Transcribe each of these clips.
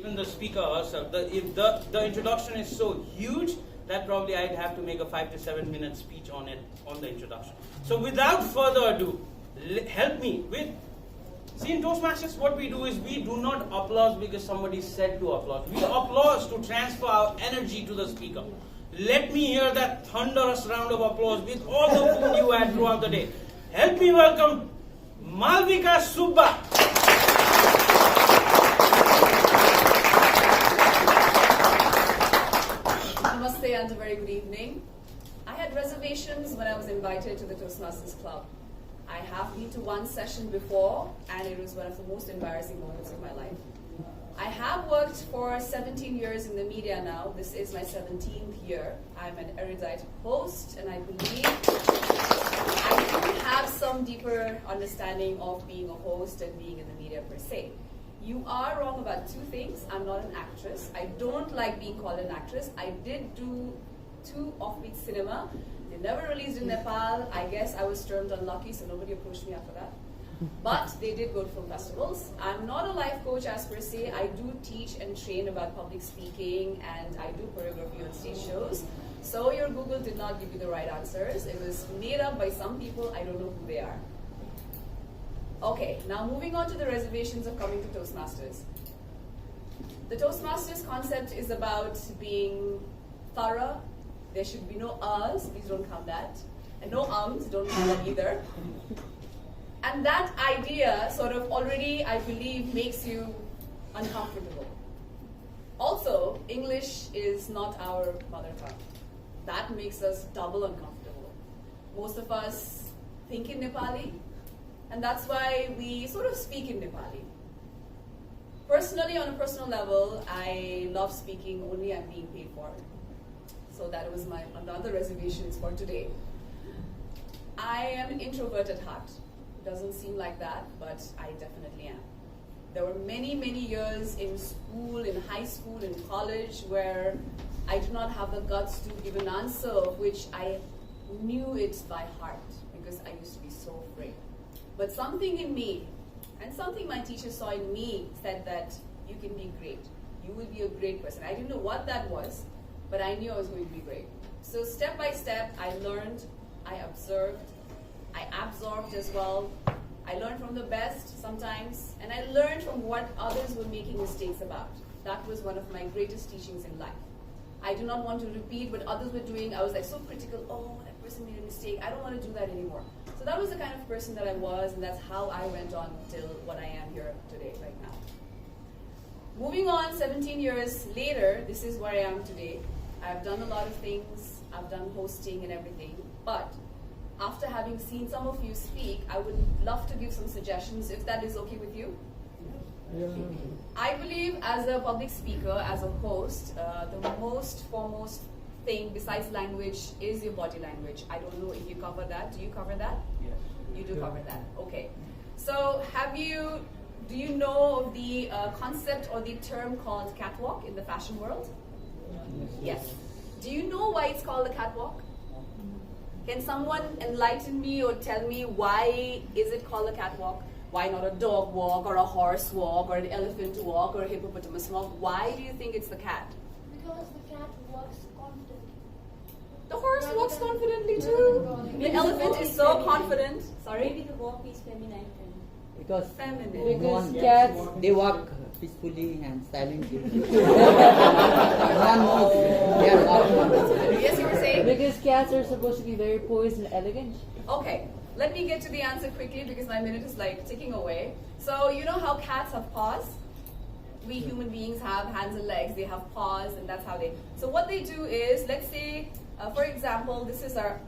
even the speaker herself, the introduction is so huge that probably I'd have to make a 5 to 7 minute speech on it, on the introduction. So without further ado, help me with, see, in Toastmasters what we do is we do not applause because somebody said to applause. We applause to transfer our energy to the speaker. Let me hear that thunderous round of applause with all the food you had throughout the day. Help me welcome Malvika Subba. Namaste and a very good evening. I had reservations when I was invited to the Toastmasters Club. I have been to one session before and it was one of the most embarrassing moments of my life. I have worked for 17 years in the media now. This is my 17th year. I'm an erudite host and I believe I do have some deeper understanding of being a host and being in the media per se. You are wrong about two things. I'm not an actress. I don't like being called an actress. I did do 2 offbeat cinema. They never released in Nepal. I guess I was termed unlucky, so nobody approached me after that. But they did go to film festivals. I'm not a life coach as per se. I do teach and train about public speaking and I do choreography on stage shows. So your Google did not give you the right answers. It was made up by some people. I don't know who they are. Okay, now moving on to the reservations of coming to Toastmasters. The Toastmasters concept is about being thorough. There should be no uhs, please don't count that. And no ums, don't count that either. And that idea sort of already, I believe, makes you uncomfortable. Also, English is not our mother tongue. That makes us double uncomfortable. Most of us think in Nepali, and that's why we sort of speak in Nepali. Personally, on a personal level, I love speaking only I'm being paid for. So that was my another reservations for today. I am an introvert at heart. Doesn't seem like that, but I definitely am. There were many, many years in school, in high school, in college, where I did not have the guts to give an answer of which I knew it by heart, because I used to be so afraid. But something in me, and something my teacher saw in me, said that you can be great. You will be a great person. I didn't know what that was, but I knew I was going to be great. So step by step, I learned, I observed, I absorbed as well. I learned from the best sometimes, and I learned from what others were making mistakes about. That was one of my greatest teachings in life. I do not want to repeat what others were doing. I was like so critical, oh, that person made a mistake. I don't want to do that anymore. So that was the kind of person that I was, and that's how I went on till what I am here today, right now. Moving on, 17 years later, this is where I am today. I've done a lot of things. I've done hosting and everything, but after having seen some of you speak, I would love to give some suggestions, if that is okay with you. Yeah. I believe as a public speaker, as a host, the most foremost thing besides language is your body language. I don't know if you cover that. Do you cover that? Yes. You do cover that. Okay. So do you know the concept or the term called catwalk in the fashion world? Yes. Do you know why it's called a catwalk? Can someone enlighten me or tell me why is it called a catwalk? Why not a dog walk or a horse walk or an elephant walk or a hippopotamus walk? Why do you think it's the cat? Because the cat walks confidently. The horse walks confidently too. The elephant is so confident. Sorry? Maybe the walk is feminine. Because Feminine. cats, they walk peacefully and silently. One knows they are walking. Yes, you were saying? Because cats are supposed to be very poised and elegant. Okay, let me get to the answer quickly because my minute is like ticking away. So you know how cats have paws? We human beings have hands and legs. They have paws, and that's how they. So what they do is, let's say, for example, this is our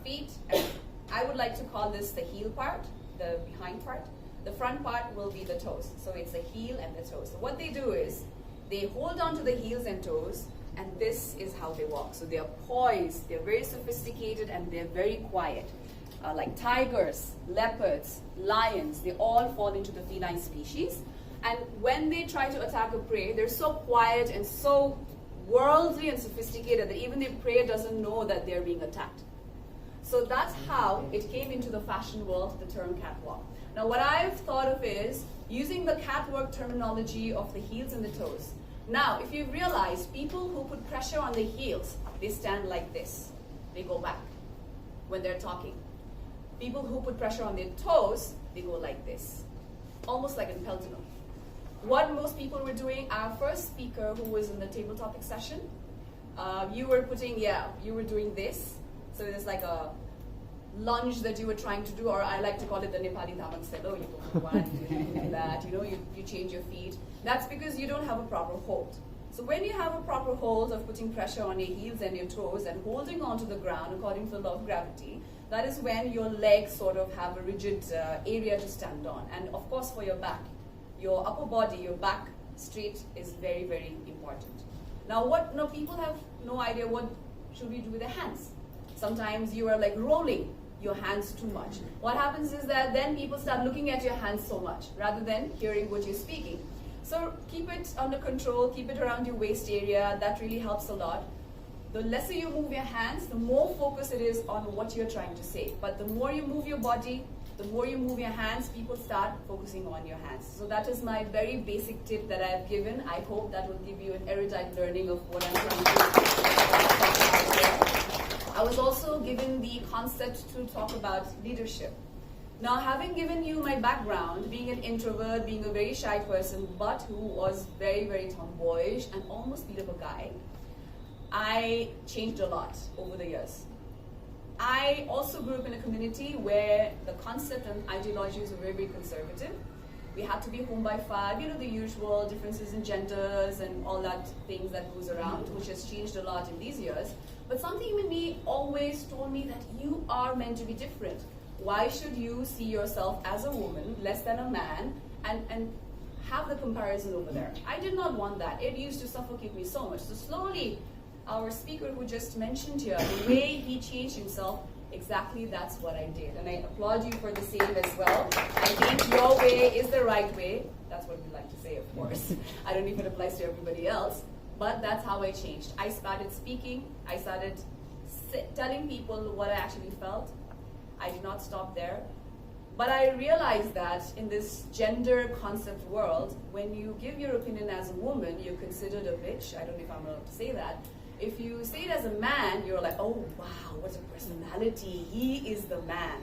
feet, and I would like to call this the heel part, the behind part. The front part will be the toes. So it's the heel and the toes. So what they do is they hold on to the heels and toes, and this is how they walk. So they are poised, they're very sophisticated, and they're very quiet. Like tigers, leopards, lions, they all fall into the feline species. And when they try to attack a prey, they're so quiet and so worldly and sophisticated that even the prey doesn't know that they're being attacked. So that's how it came into the fashion world, the term catwalk. Now what I've thought of is using the catwalk terminology of the heels and the toes. Now, if you've realized, people who put pressure on the heels, they stand like this. They go back when they're talking. People who put pressure on their toes, they go like this. Almost like in Peltino. What most people were doing, our first speaker who was in the table topic session, you were doing this. So there's like a lunge that you were trying to do, or I like to call it the Nepali Tamak Selo. You go one, you do that, you change your feet. That's because you don't have a proper hold. So when you have a proper hold of putting pressure on your heels and your toes and holding onto the ground according to the law of gravity, that is when your legs sort of have a rigid area to stand on. And of course for your back, your upper body, your back straight is very, very important. Now people have no idea what should we do with their hands. Sometimes you are like rolling your hands too much. What happens is that then people start looking at your hands so much rather than hearing what you're speaking. So keep it under control, keep it around your waist area. That really helps a lot. The lesser you move your hands, the more focus it is on what you're trying to say. But the more you move your body, the more you move your hands, people start focusing on your hands. So that is my very basic tip that I've given. I hope that will give you an erudite learning of what I'm trying to do. I was also given the concept to talk about leadership. Now, having given you my background, being an introvert, being a very shy person, but who was very, very tomboyish and almost beat up a guy, I changed a lot over the years. I also grew up in a community where the concept and ideologies were very, very conservative. We had to be home by 5, the usual differences in genders and all that things that goes around, which has changed a lot in these years. But something in me always told me that you are meant to be different. Why should you see yourself as a woman, less than a man, and have the comparison over there? I did not want that. It used to suffocate me so much. So slowly, our speaker who just mentioned here, the way he changed himself, exactly that's what I did. And I applaud you for the same as well. I think your way is the right way. That's what we like to say, of course. I don't know if it applies to everybody else, but that's how I changed. I started speaking. I started telling people what I actually felt. I did not stop there. But I realized that in this gender concept world, when you give your opinion as a woman, you're considered a bitch. I don't know if I'm allowed to say that. If you say it as a man, you're like, oh wow, what a personality, he is the man.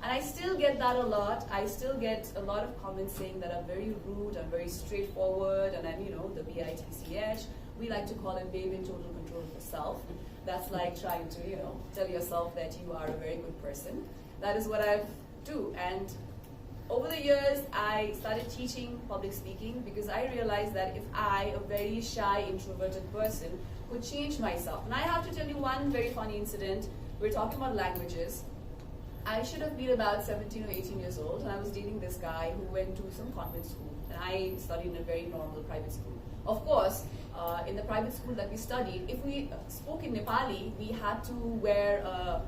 And I still get that a lot. I still get a lot of comments saying that I'm very rude, I'm very straightforward, and I'm, the BITCH. We like to call it babe in total control of yourself. That's like trying to, tell yourself that you are a very good person. That is what I do. And over the years, I started teaching public speaking because I realized that if I, a very shy, introverted person, could change myself. And I have to tell you one very funny incident. We're talking about languages. I should have been about 17 or 18 years old, and I was dating this guy who went to some convent school, and I studied in a very normal private school. Of course, in the private school that we studied, if we spoke in Nepali, we had to wear a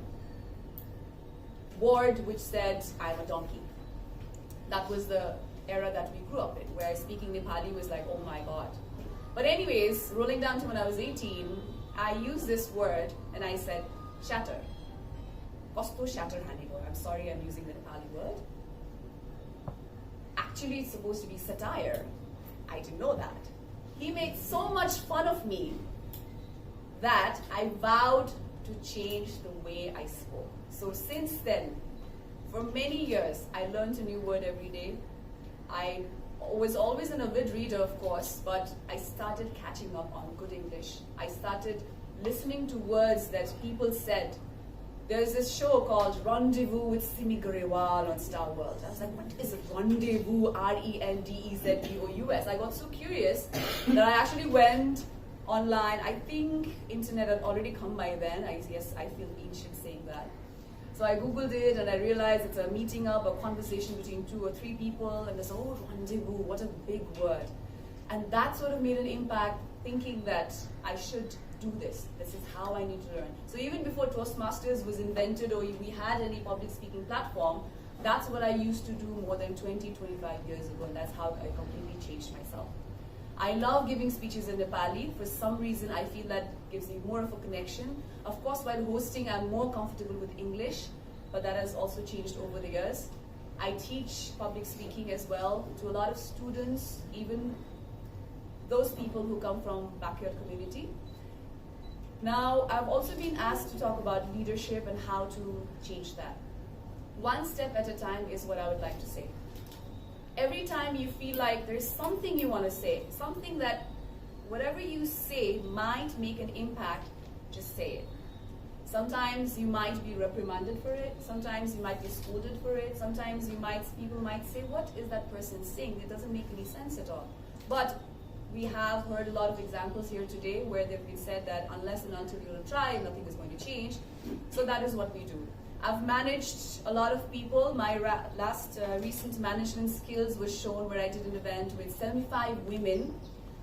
board which said, I'm a donkey. That was the era that we grew up in, where speaking Nepali was like, oh my God. But anyways, rolling down to when I was 18, I used this word, and I said, shatter. Kosto shatter haniko. I'm sorry I'm using the Nepali word. Actually, it's supposed to be satire. I didn't know that. He made so much fun of me that I vowed to change the way I spoke. So since then, for many years, I learned a new word every day. I was always an avid reader, of course, but I started catching up on good English. I started listening to words that people said. There's this show called Rendezvous with Simi Garewal on Star World. I was like, what is a rendezvous? R-E-N-D-E-Z-V-O-U-S. I got so curious that I actually went online. I think internet had already come by then. I guess I feel ancient saying that. So I Googled it and I realized it's a meeting up, a conversation between 2 or 3 people, and there's, oh, rendezvous, what a big word. And that sort of made an impact, thinking that I should do this. This is how I need to learn. So even before Toastmasters was invented or we had any public speaking platform, that's what I used to do more than 20, 25 years ago, and that's how I completely changed myself. I love giving speeches in Nepali. For some reason, I feel that gives me more of a connection. Of course, while hosting, I'm more comfortable with English, but that has also changed over the years. I teach public speaking as well to a lot of students, even those people who come from backyard community. Now, I've also been asked to talk about leadership and how to change that. One step at a time is what I would like to say. Every time you feel like there's something you want to say, something that whatever you say might make an impact, just say it. Sometimes you might be reprimanded for it, sometimes you might be scolded for it, sometimes people might say, what is that person saying? It doesn't make any sense at all. But we have heard a lot of examples here today where they've been said that unless and until you don't try, nothing is going to change. So that is what we do. I've managed a lot of people. My last recent management skills was shown where I did an event with 75 women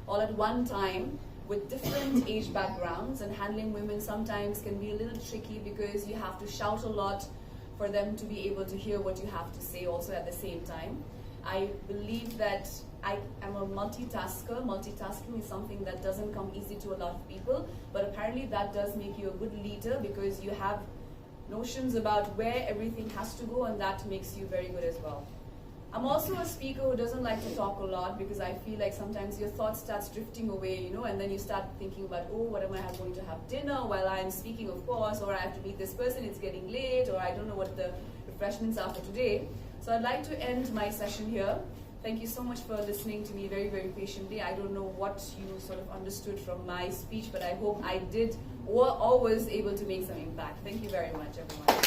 all at one time with different age backgrounds, and handling women sometimes can be a little tricky because you have to shout a lot for them to be able to hear what you have to say also at the same time. I believe that I am a multitasker. Multitasking is something that doesn't come easy to a lot of people, but apparently that does make you a good leader because you have notions about where everything has to go, and that makes you very good as well. I'm also a speaker who doesn't like to talk a lot because I feel like sometimes your thoughts start drifting away, and then you start thinking about, oh, what am I going to have dinner while I'm speaking, of course, or I have to meet this person, it's getting late, or I don't know what the refreshments are for today. So I'd like to end my session here. Thank you so much for listening to me very, very patiently. I don't know what you sort of understood from my speech, but I hope I did or was able to make some impact. Thank you very much, everyone.